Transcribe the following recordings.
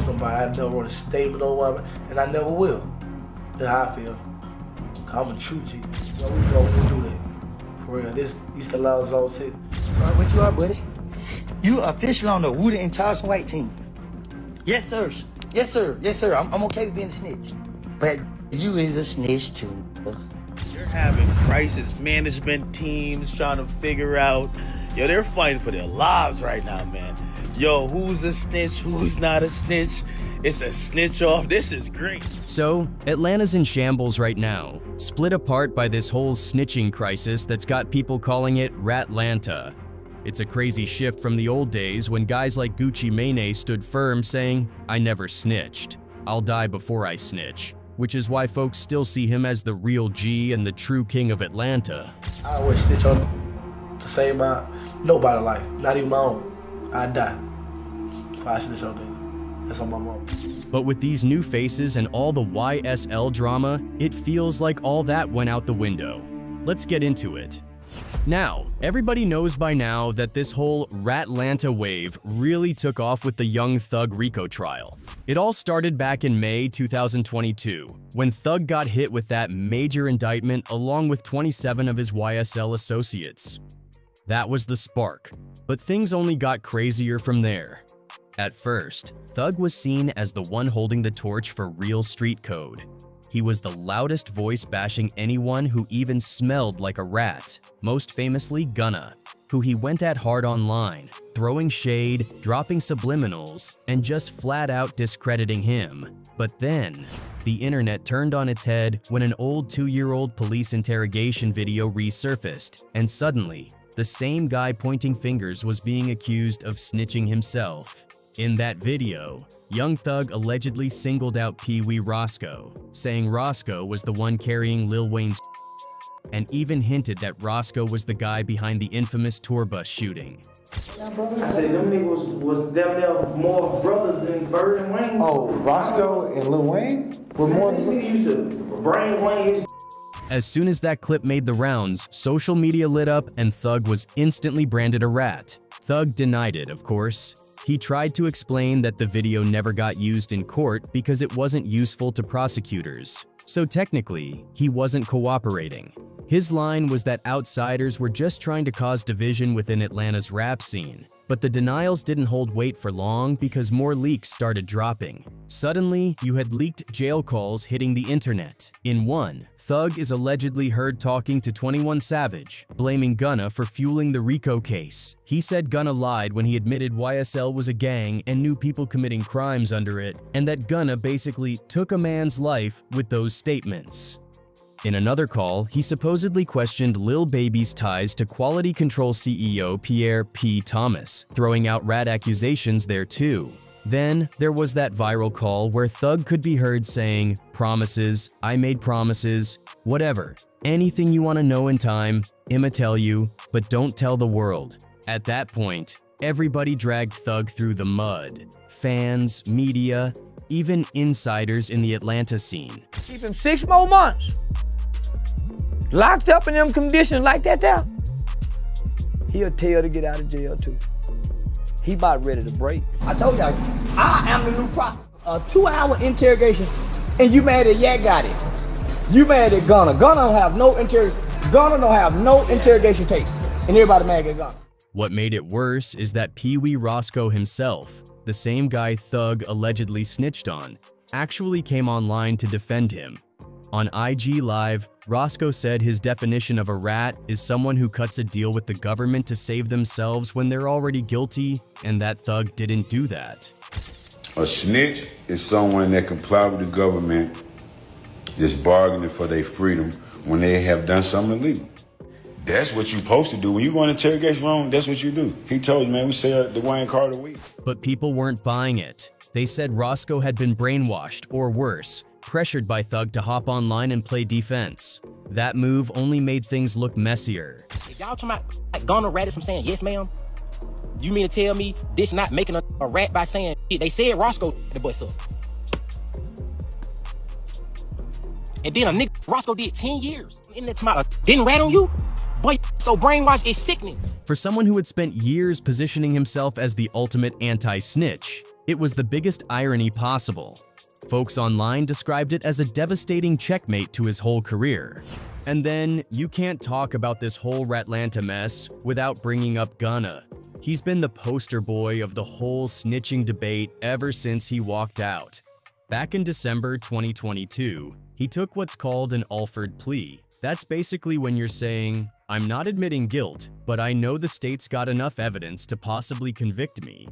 somebody. I never wrote a statement on woman, and I never will. That's how I feel. I'm a true G. You know, we don't do that. For real. This East Carolina's all city. What you are, buddy? You official on the Woody and Charleston White team. Yes, sir. Yes, sir. Yes, sir. I'm okay with being a snitch. But you is a snitch, too. They're having crisis management teams trying to figure out. Yo, they're fighting for their lives right now, man. Yo, who's a snitch? Who's not a snitch? It's a snitch off. This is great. So, Atlanta's in shambles right now, split apart by this whole snitching crisis that's got people calling it RATLANTA. It's a crazy shift from the old days when guys like Gucci Mane stood firm saying, "I never snitched. I'll die before I snitch," which is why folks still see him as the real G and the true king of Atlanta. I always snitch on to save nobody's life, not even my own. I'd die if I snitch on them. That's on my mom. But with these new faces and all the YSL drama, it feels like all that went out the window. Let's get into it. Now, everybody knows by now that this whole RATLANTA wave really took off with the Young Thug RICO trial. It all started back in May 2022, when Thug got hit with that major indictment along with 27 of his YSL associates. That was the spark, but things only got crazier from there. At first, Thug was seen as the one holding the torch for real street code. He was the loudest voice bashing anyone who even smelled like a rat, most famously Gunna, who he went at hard online, throwing shade, dropping subliminals, and just flat out discrediting him. But then, the internet turned on its head when an old 2-year-old police interrogation video resurfaced, and suddenly, the same guy pointing fingers was being accused of snitching himself. In that video, Young Thug allegedly singled out Pee Wee Roscoe, saying Roscoe was the one carrying Lil Wayne's and even hinted that Roscoe was the guy behind the infamous tour bus shooting. I said them niggas was damn near more brothers than Bird and Wayne. Oh, Roscoe and Lil Wayne were more than niggas used to brain Wayne. As soon as that clip made the rounds, social media lit up and Thug was instantly branded a rat. Thug denied it, of course. He tried to explain that the video never got used in court because it wasn't useful to prosecutors. So technically, he wasn't cooperating. His line was that outsiders were just trying to cause division within Atlanta's rap scene. But the denials didn't hold weight for long because more leaks started dropping. Suddenly, you had leaked jail calls hitting the internet. In one, Thug is allegedly heard talking to 21 Savage, blaming Gunna for fueling the RICO case. He said Gunna lied when he admitted YSL was a gang and knew people committing crimes under it, and that Gunna basically took a man's life with those statements. In another call, he supposedly questioned Lil Baby's ties to Quality Control CEO Pierre P. Thomas, throwing out rat accusations there too. Then, there was that viral call where Thug could be heard saying, "Promises, I made promises, whatever, anything you want to know in time, I'ma tell you, but don't tell the world." At that point, everybody dragged Thug through the mud. Fans, media, even insiders in the Atlanta scene. Keep him 6 more months. Locked up in them conditions like that there, he'll tell to get out of jail too. He about ready to break. I told y'all, I am the new prophet. A 2-hour interrogation, and you mad at Yak Gotti. You mad at Gunna. Gunna don't have no interrogation tape, and everybody mad at Gunna. What made it worse is that Pee Wee Roscoe himself, the same guy Thug allegedly snitched on, actually came online to defend him. On IG Live, Roscoe said his definition of a rat is someone who cuts a deal with the government to save themselves when they're already guilty, and that Thug didn't do that. A snitch is someone that comply with the government, just bargaining for their freedom when they have done something illegal. That's what you're supposed to do. When you go in interrogation room, that's what you do. He told you, man, we say the Wayne Carter week. But people weren't buying it. They said Roscoe had been brainwashed, or worse, pressured by Thug to hop online and play defense. That move only made things look messier. If y'all talking about like Gunna ratted from saying yes ma'am, you mean to tell me this not making a rat by saying they said Roscoe the bus up? And then a nigga Roscoe did 10 years. Isn't that my didn't rat on you? Boy, so brainwashed is sickening. For someone who had spent years positioning himself as the ultimate anti-snitch, It was the biggest irony possible. Folks online described it as a devastating checkmate to his whole career. And then, you can't talk about this whole RATLANTA mess without bringing up Gunna. He's been the poster boy of the whole snitching debate ever since he walked out. Back in December 2022, he took what's called an Alford plea. That's basically when you're saying, I'm not admitting guilt, but I know the state's got enough evidence to possibly convict me.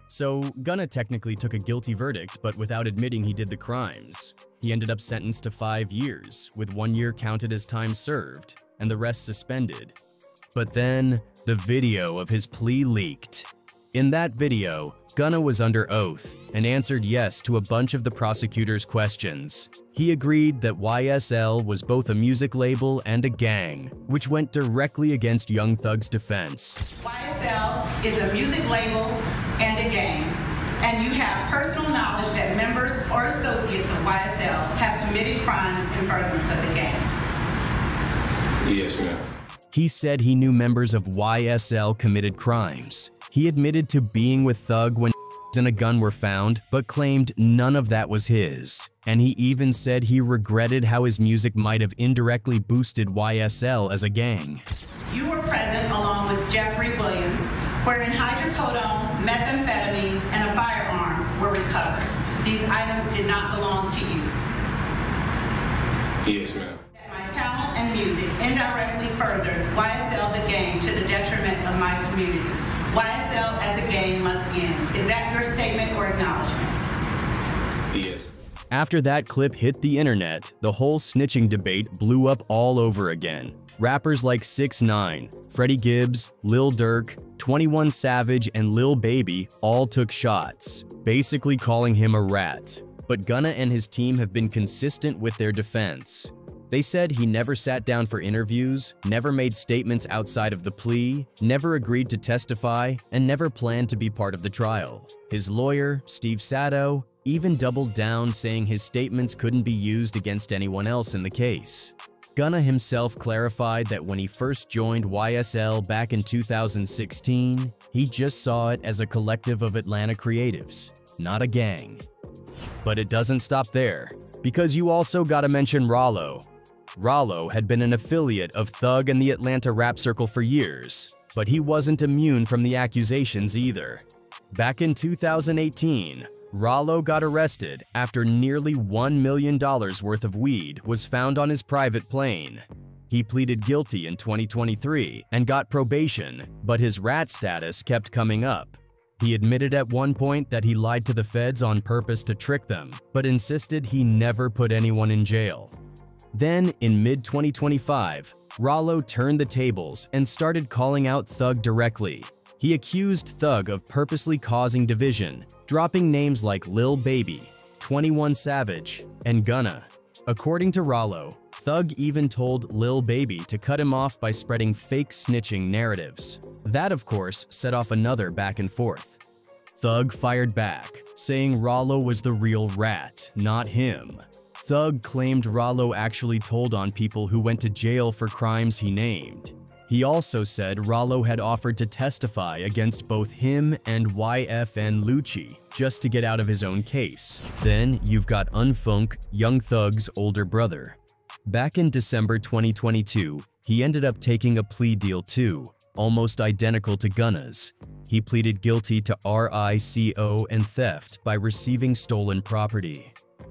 So, Gunna technically took a guilty verdict, but without admitting he did the crimes. He ended up sentenced to 5 years, with 1 year counted as time served, and the rest suspended. But then, the video of his plea leaked. In that video, Gunna was under oath and answered yes to a bunch of the prosecutor's questions. He agreed that YSL was both a music label and a gang, which went directly against Young Thug's defense. YSL is a music label and a gang, and you have personal knowledge that members or associates of YSL have committed crimes in furtherance of the gang. Yes, ma'am. He said he knew members of YSL committed crimes. He admitted to being with Thug when and a gun were found, but claimed none of that was his. And he even said he regretted how his music might have indirectly boosted YSL as a gang. You were present along with Jeffrey Williams, wherein hydrocodone, methamphetamines, and a firearm were recovered. These items did not belong to you. Yes, ma'am. My talent and music indirectly furthered YSL the gang to the detriment of my community. YSL as a gang must end. Is that your statement or acknowledgement? Yes. After that clip hit the internet, the whole snitching debate blew up all over again. Rappers like 6ix9ine, Freddie Gibbs, Lil Durk, 21 Savage, and Lil Baby all took shots, basically calling him a rat. But Gunna and his team have been consistent with their defense. They said he never sat down for interviews, never made statements outside of the plea, never agreed to testify, and never planned to be part of the trial. His lawyer, Steve Sato, even doubled down, saying his statements couldn't be used against anyone else in the case. Gunna himself clarified that when he first joined YSL back in 2016, he just saw it as a collective of Atlanta creatives, not a gang. But it doesn't stop there, because you also gotta mention Ralo. Ralo had been an affiliate of Thug and the Atlanta rap circle for years, but he wasn't immune from the accusations either. Back in 2018, Ralo got arrested after nearly $1 million worth of weed was found on his private plane. He pleaded guilty in 2023 and got probation, but his rat status kept coming up. He admitted at one point that he lied to the feds on purpose to trick them, but insisted he never put anyone in jail. Then, in mid-2025, Ralo turned the tables and started calling out Thug directly. He accused Thug of purposely causing division, dropping names like Lil Baby, 21 Savage, and Gunna. According to Ralo, Thug even told Lil Baby to cut him off by spreading fake snitching narratives. That, of course, set off another back and forth. Thug fired back, saying Ralo was the real rat, not him. Thug claimed Ralo actually told on people who went to jail for crimes he named. He also said Ralo had offered to testify against both him and YFN Lucci just to get out of his own case. Then you've got Upfoonk, Young Thug's older brother. Back in December 2022, he ended up taking a plea deal too, almost identical to Gunna's. He pleaded guilty to RICO and theft by receiving stolen property.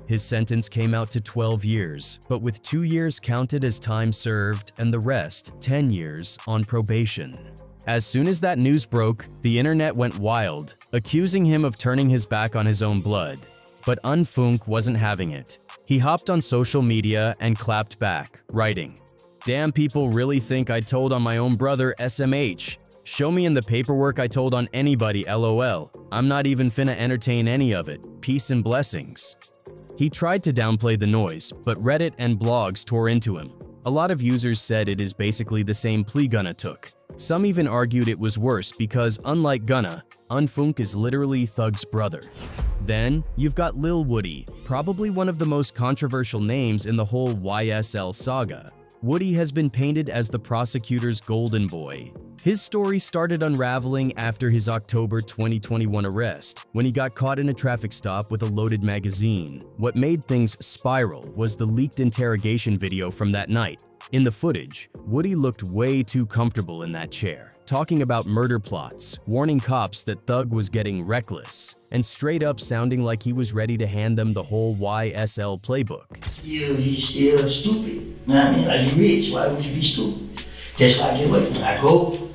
His sentence came out to 12 years, but with 2 years counted as time served and the rest, 10 years, on probation. As soon as that news broke, the internet went wild, accusing him of turning his back on his own blood. But Upfoonk wasn't having it. He hopped on social media and clapped back, writing, "Damn, people really think I told on my own brother SMH. Show me in the paperwork I told on anybody, LOL. I'm not even finna entertain any of it. Peace and blessings." He tried to downplay the noise, but Reddit and blogs tore into him. A lot of users said it is basically the same plea Gunna took. Some even argued it was worse because, unlike Gunna, Upfoonk is literally Thug's brother. Then, you've got Lil Woody, probably one of the most controversial names in the whole YSL saga. Woody has been painted as the prosecutor's golden boy. His story started unraveling after his October 2021 arrest, when he got caught in a traffic stop with a loaded magazine. What made things spiral was the leaked interrogation video from that night. In the footage, Woody looked way too comfortable in that chair, talking about murder plots, warning cops that Thug was getting reckless, and straight up sounding like he was ready to hand them the whole YSL playbook. He's still stupid. You know what I mean? Like, you rich, why would you be stupid? That's why I get away from him. I go,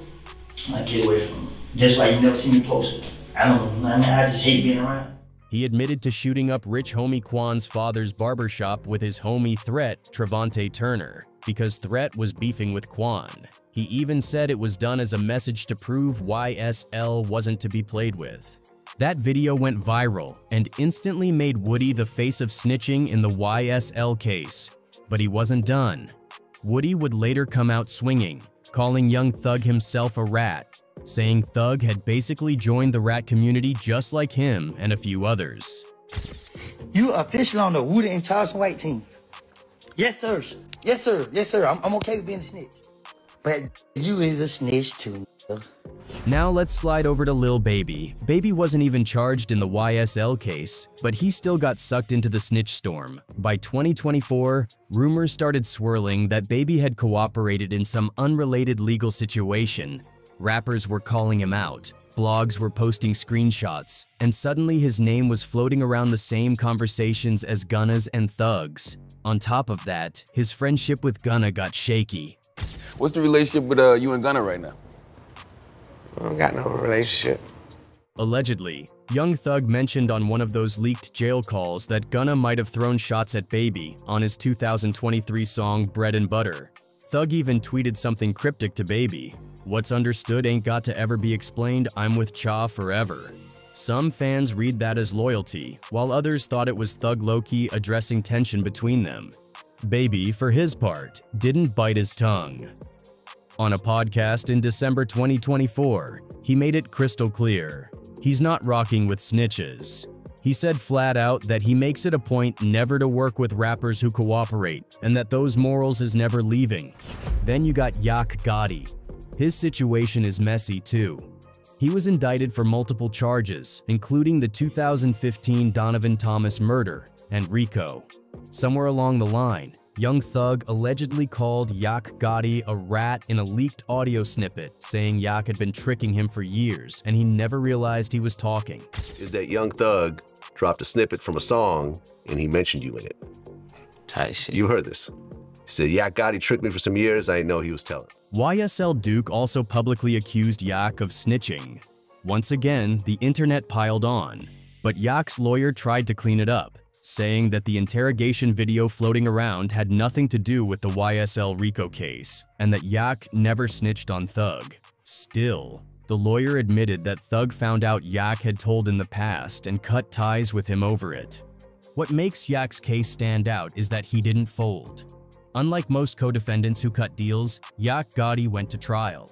I get away from him. That's why you never see me post. I don't know, I mean, I just hate being around. He admitted to shooting up rich homie Quan's father's barbershop with his homie Threat, Trevante Turner, because Threat was beefing with Quan. He even said it was done as a message to prove YSL wasn't to be played with. That video went viral and instantly made Woody the face of snitching in the YSL case. But he wasn't done. Woody would later come out swinging, calling young Thug himself a rat, saying Thug had basically joined the rat community just like him and a few others. You official on the Woody and Charleston White team? Yes, sir. Yes, sir. Yes, sir. I'm okay with being a snitch. But you is a snitch too. Now let's slide over to Lil Baby. Baby wasn't even charged in the YSL case, but he still got sucked into the snitch storm. By 2024, rumors started swirling that Baby had cooperated in some unrelated legal situation. Rappers were calling him out, blogs were posting screenshots, and suddenly his name was floating around the same conversations as Gunna's and Thug's. On top of that, his friendship with Gunna got shaky. What's the relationship with you and Gunna right now? I don't got no relationship. Allegedly, Young Thug mentioned on one of those leaked jail calls that Gunna might have thrown shots at Baby on his 2023 song Bread and Butter. Thug even tweeted something cryptic to Baby. What's understood ain't got to ever be explained, I'm with Cha forever. Some fans read that as loyalty, while others thought it was Thug low-key addressing tension between them. Baby, for his part, didn't bite his tongue. On a podcast in December 2024, he made it crystal clear. He's not rocking with snitches. He said flat out that he makes it a point never to work with rappers who cooperate, and that those morals is never leaving. Then you got Yak Gotti. His situation is messy too. He was indicted for multiple charges, including the 2015 Donovan Thomas murder and RICO. Somewhere along the line, Young Thug allegedly called Yak Gotti a rat in a leaked audio snippet, saying Yak had been tricking him for years and he never realized he was talking. Is that Young Thug dropped a snippet from a song and he mentioned you in it. Tight shit. You heard this. He said, Yak Gotti tricked me for some years, I didn't know he was telling. YSL Duke also publicly accused Yak of snitching. Once again, the internet piled on, but Yak's lawyer tried to clean it up, saying that the interrogation video floating around had nothing to do with the YSL RICO case, and that Yak never snitched on Thug. Still, the lawyer admitted that Thug found out Yak had told in the past and cut ties with him over it. What makes Yak's case stand out is that he didn't fold. Unlike most co-defendants who cut deals, Yak Gotti went to trial.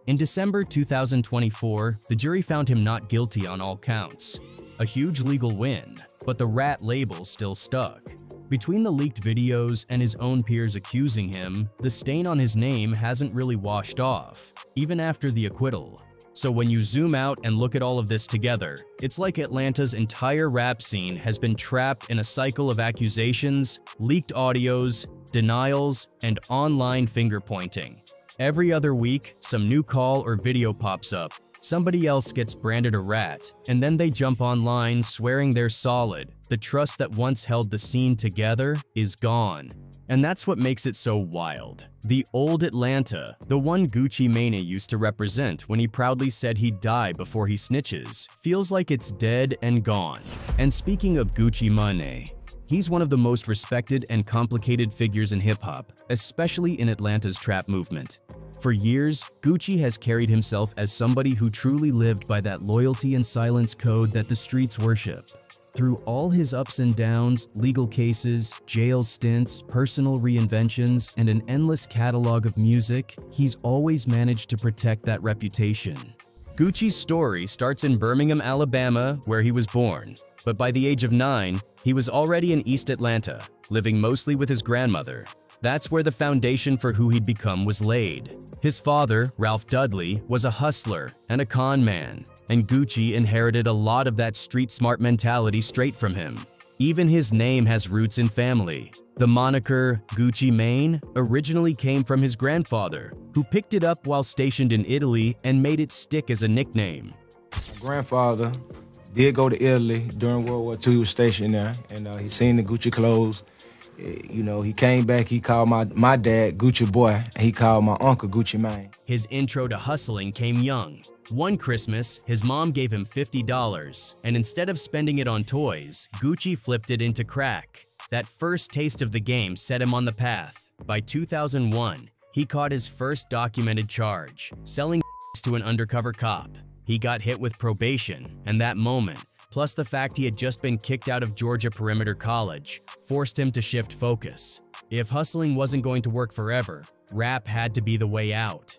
In December 2024, the jury found him not guilty on all counts. A huge legal win, but the rat label still stuck. Between the leaked videos and his own peers accusing him, the stain on his name hasn't really washed off, even after the acquittal. So when you zoom out and look at all of this together, it's like Atlanta's entire rap scene has been trapped in a cycle of accusations, leaked audios, denials, and online finger-pointing. Every other week, some new call or video pops up, somebody else gets branded a rat, and then they jump online swearing they're solid. The trust that once held the scene together is gone. And that's what makes it so wild. The old Atlanta, the one Gucci Mane used to represent when he proudly said he'd die before he snitches, feels like it's dead and gone. And speaking of Gucci Mane, he's one of the most respected and complicated figures in hip-hop, especially in Atlanta's trap movement. For years, Gucci has carried himself as somebody who truly lived by that loyalty and silence code that the streets worship. Through all his ups and downs, legal cases, jail stints, personal reinventions, and an endless catalog of music, he's always managed to protect that reputation. Gucci's story starts in Birmingham, Alabama, where he was born. But by the age of 9, he was already in East Atlanta, living mostly with his grandmother. That's where the foundation for who he'd become was laid. His father, Ralph Dudley, was a hustler and a con man, and Gucci inherited a lot of that street-smart mentality straight from him. Even his name has roots in family. The moniker Gucci Mane originally came from his grandfather, who picked it up while stationed in Italy and made it stick as a nickname. My grandfather did go to Italy during World War II. He was stationed there, and he seen the Gucci clothes. You know, he came back, he called my dad Gucci Boy, and he called my uncle Gucci Mane. His intro to hustling came young. One Christmas, his mom gave him $50, and instead of spending it on toys, Gucci flipped it into crack. That first taste of the game set him on the path. By 2001, he caught his first documented charge, selling to an undercover cop. He got hit with probation, and that moment, plus the fact he had just been kicked out of Georgia Perimeter College, forced him to shift focus. If hustling wasn't going to work forever, rap had to be the way out.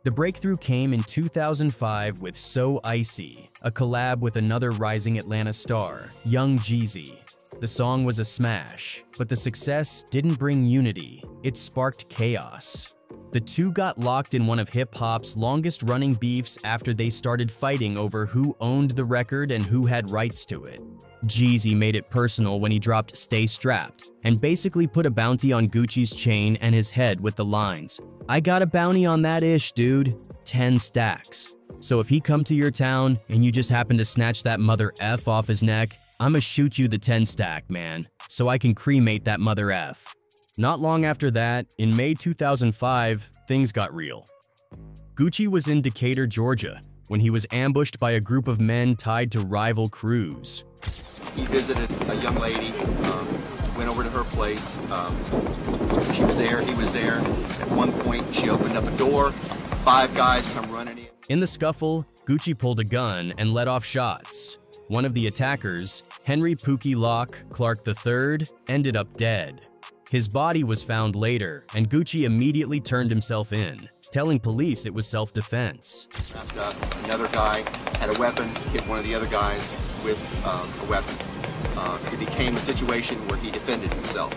The breakthrough came in 2005 with So Icy, a collab with another rising Atlanta star, Young Jeezy. The song was a smash, but the success didn't bring unity, it sparked chaos. The two got locked in one of hip-hop's longest-running beefs after they started fighting over who owned the record and who had rights to it. Jeezy made it personal when he dropped Stay Strapped, and basically put a bounty on Gucci's chain and his head with the lines, "I got a bounty on that ish, dude, 10 stacks. So if he come to your town and you just happen to snatch that mother F off his neck, I'ma shoot you the 10 stack, man, so I can cremate that mother F." Not long after that, in May 2005, things got real. Gucci was in Decatur, Georgia, when he was ambushed by a group of men tied to rival crews. He visited a young lady, went over to her place. She was there, he was there. At one point, she opened up a door. 5 guys come running in. In the scuffle, Gucci pulled a gun and let off shots. One of the attackers, Henry Pookie Locke Clark III, ended up dead. His body was found later, and Gucci immediately turned himself in, telling police it was self-defense. Another guy had a weapon, hit one of the other guys with a weapon. It became a situation where he defended himself.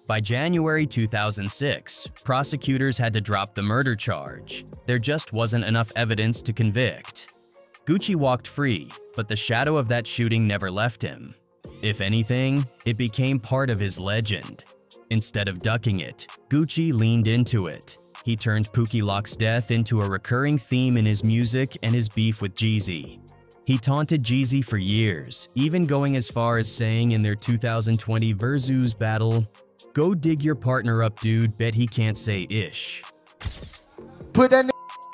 By January 2006, prosecutors had to drop the murder charge. There just wasn't enough evidence to convict. Gucci walked free, but the shadow of that shooting never left him. If anything, it became part of his legend. Instead of ducking it, Gucci leaned into it. He turned Pookie Locke's death into a recurring theme in his music and his beef with Jeezy. He taunted Jeezy for years, even going as far as saying in their 2020 Versus battle, "Go dig your partner up, dude, bet he can't say ish." Put that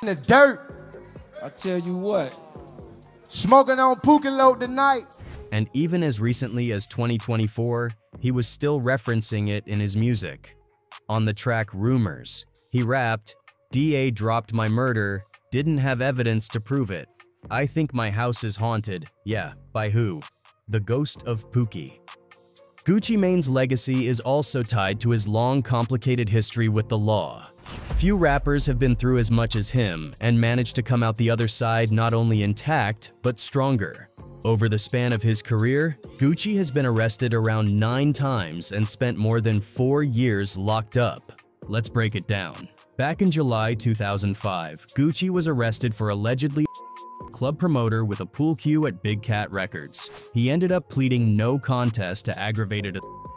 in the dirt. I tell you what. Smoking on Pookie Load tonight. And even as recently as 2024, he was still referencing it in his music. On the track Rumors, he rapped, "DA dropped my murder, didn't have evidence to prove it. I think my house is haunted. Yeah, by who? The ghost of Pookie." Gucci Mane's legacy is also tied to his long, complicated history with the law. Few rappers have been through as much as him and managed to come out the other side not only intact, but stronger. Over the span of his career, Gucci has been arrested around 9 times and spent more than 4 years locked up. Let's break it down. Back in July 2005, Gucci was arrested for allegedly club promoter with a pool cue at Big Cat Records. He ended up pleading no contest to aggravated assault,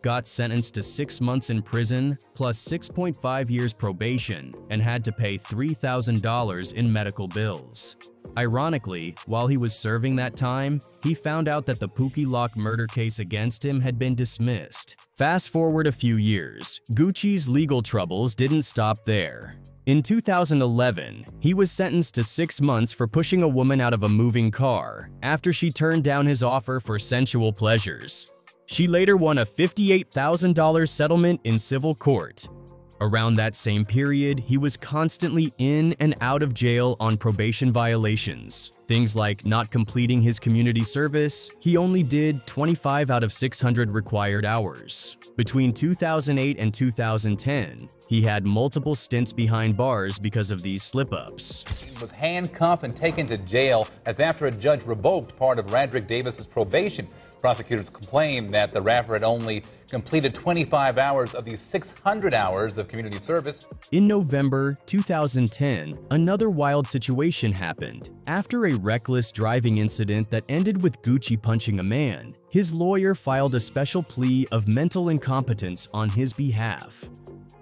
got sentenced to 6 months in prison plus 6.5 years probation, and had to pay $3,000 in medical bills. Ironically, while he was serving that time, he found out that the Pookie Locke murder case against him had been dismissed. Fast forward a few years, Gucci's legal troubles didn't stop there. In 2011, he was sentenced to 6 months for pushing a woman out of a moving car after she turned down his offer for sensual pleasures. She later won a $58,000 settlement in civil court. Around that same period, he was constantly in and out of jail on probation violations. Things like not completing his community service, he only did 25 out of 600 required hours. Between 2008 and 2010, he had multiple stints behind bars because of these slip-ups. He was handcuffed and taken to jail as after a judge revoked part of Radrick Davis's probation. Prosecutors complained that the rapper had only completed 25 hours of the 600 hours of community service. In November 2010, another wild situation happened. After a reckless driving incident that ended with Gucci punching a man, his lawyer filed a special plea of mental incompetence on his behalf.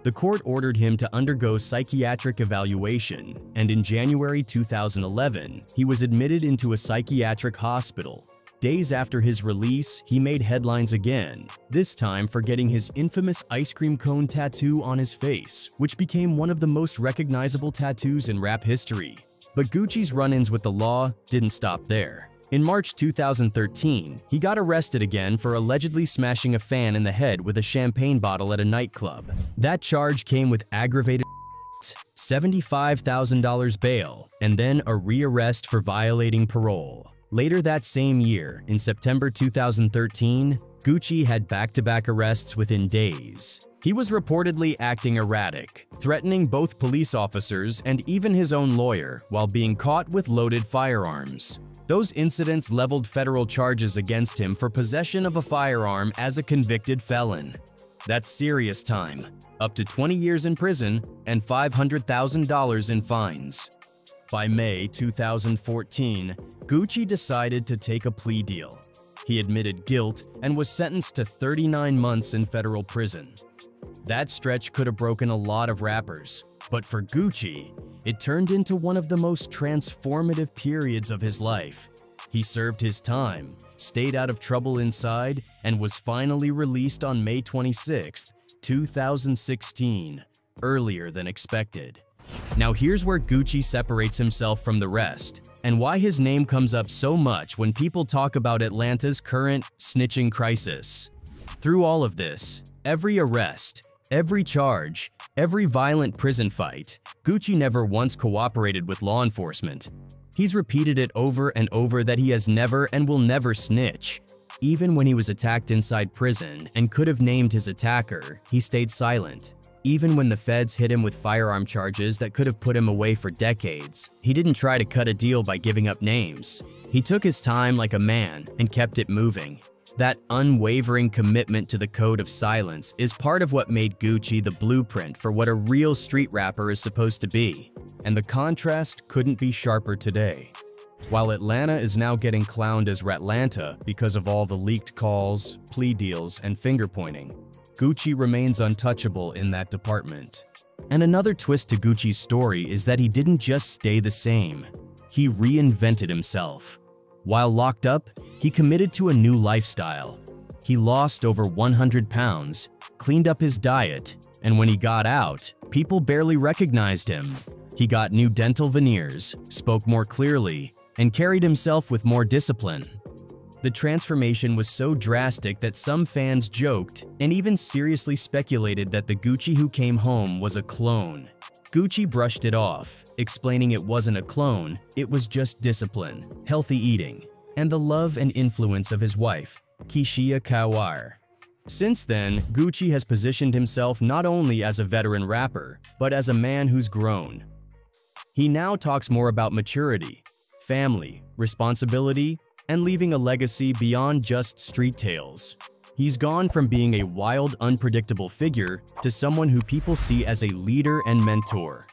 The court ordered him to undergo psychiatric evaluation, and in January 2011, he was admitted into a psychiatric hospital. Days after his release, he made headlines again, this time for getting his infamous ice cream cone tattoo on his face, which became one of the most recognizable tattoos in rap history. But Gucci's run-ins with the law didn't stop there. In March 2013, he got arrested again for allegedly smashing a fan in the head with a champagne bottle at a nightclub. That charge came with aggravated $75,000 bail, and then a rearrest for violating parole. Later that same year, in September 2013, Gucci had back-to-back arrests within days. He was reportedly acting erratic, threatening both police officers and even his own lawyer while being caught with loaded firearms. Those incidents leveled federal charges against him for possession of a firearm as a convicted felon. That's serious time, up to 20 years in prison and $500,000 in fines. By May 2014, Gucci decided to take a plea deal. He admitted guilt and was sentenced to 39 months in federal prison. That stretch could have broken a lot of rappers, but for Gucci, it turned into one of the most transformative periods of his life. He served his time, stayed out of trouble inside, and was finally released on May 26, 2016, earlier than expected. Now here's where Gucci separates himself from the rest, and why his name comes up so much when people talk about Atlanta's current snitching crisis. Through all of this, every arrest, every charge, every violent prison fight, Gucci never once cooperated with law enforcement. He's repeated it over and over that he has never and will never snitch. Even when he was attacked inside prison and could have named his attacker, he stayed silent. Even when the feds hit him with firearm charges that could have put him away for decades, he didn't try to cut a deal by giving up names. He took his time like a man and kept it moving. That unwavering commitment to the code of silence is part of what made Gucci the blueprint for what a real street rapper is supposed to be. And the contrast couldn't be sharper today. While Atlanta is now getting clowned as RATLANTA because of all the leaked calls, plea deals, and finger-pointing, Gucci remains untouchable in that department. And another twist to Gucci's story is that he didn't just stay the same. He reinvented himself. While locked up, he committed to a new lifestyle. He lost over 100 pounds, cleaned up his diet, and when he got out, people barely recognized him. He got new dental veneers, spoke more clearly, and carried himself with more discipline. The transformation was so drastic that some fans joked and even seriously speculated that the Gucci who came home was a clone. Gucci brushed it off, explaining it wasn't a clone, it was just discipline, healthy eating, and the love and influence of his wife, Keshia Kawar. Since then, Gucci has positioned himself not only as a veteran rapper, but as a man who's grown. He now talks more about maturity, family, responsibility, and leaving a legacy beyond just street tales. He's gone from being a wild, unpredictable figure to someone who people see as a leader and mentor.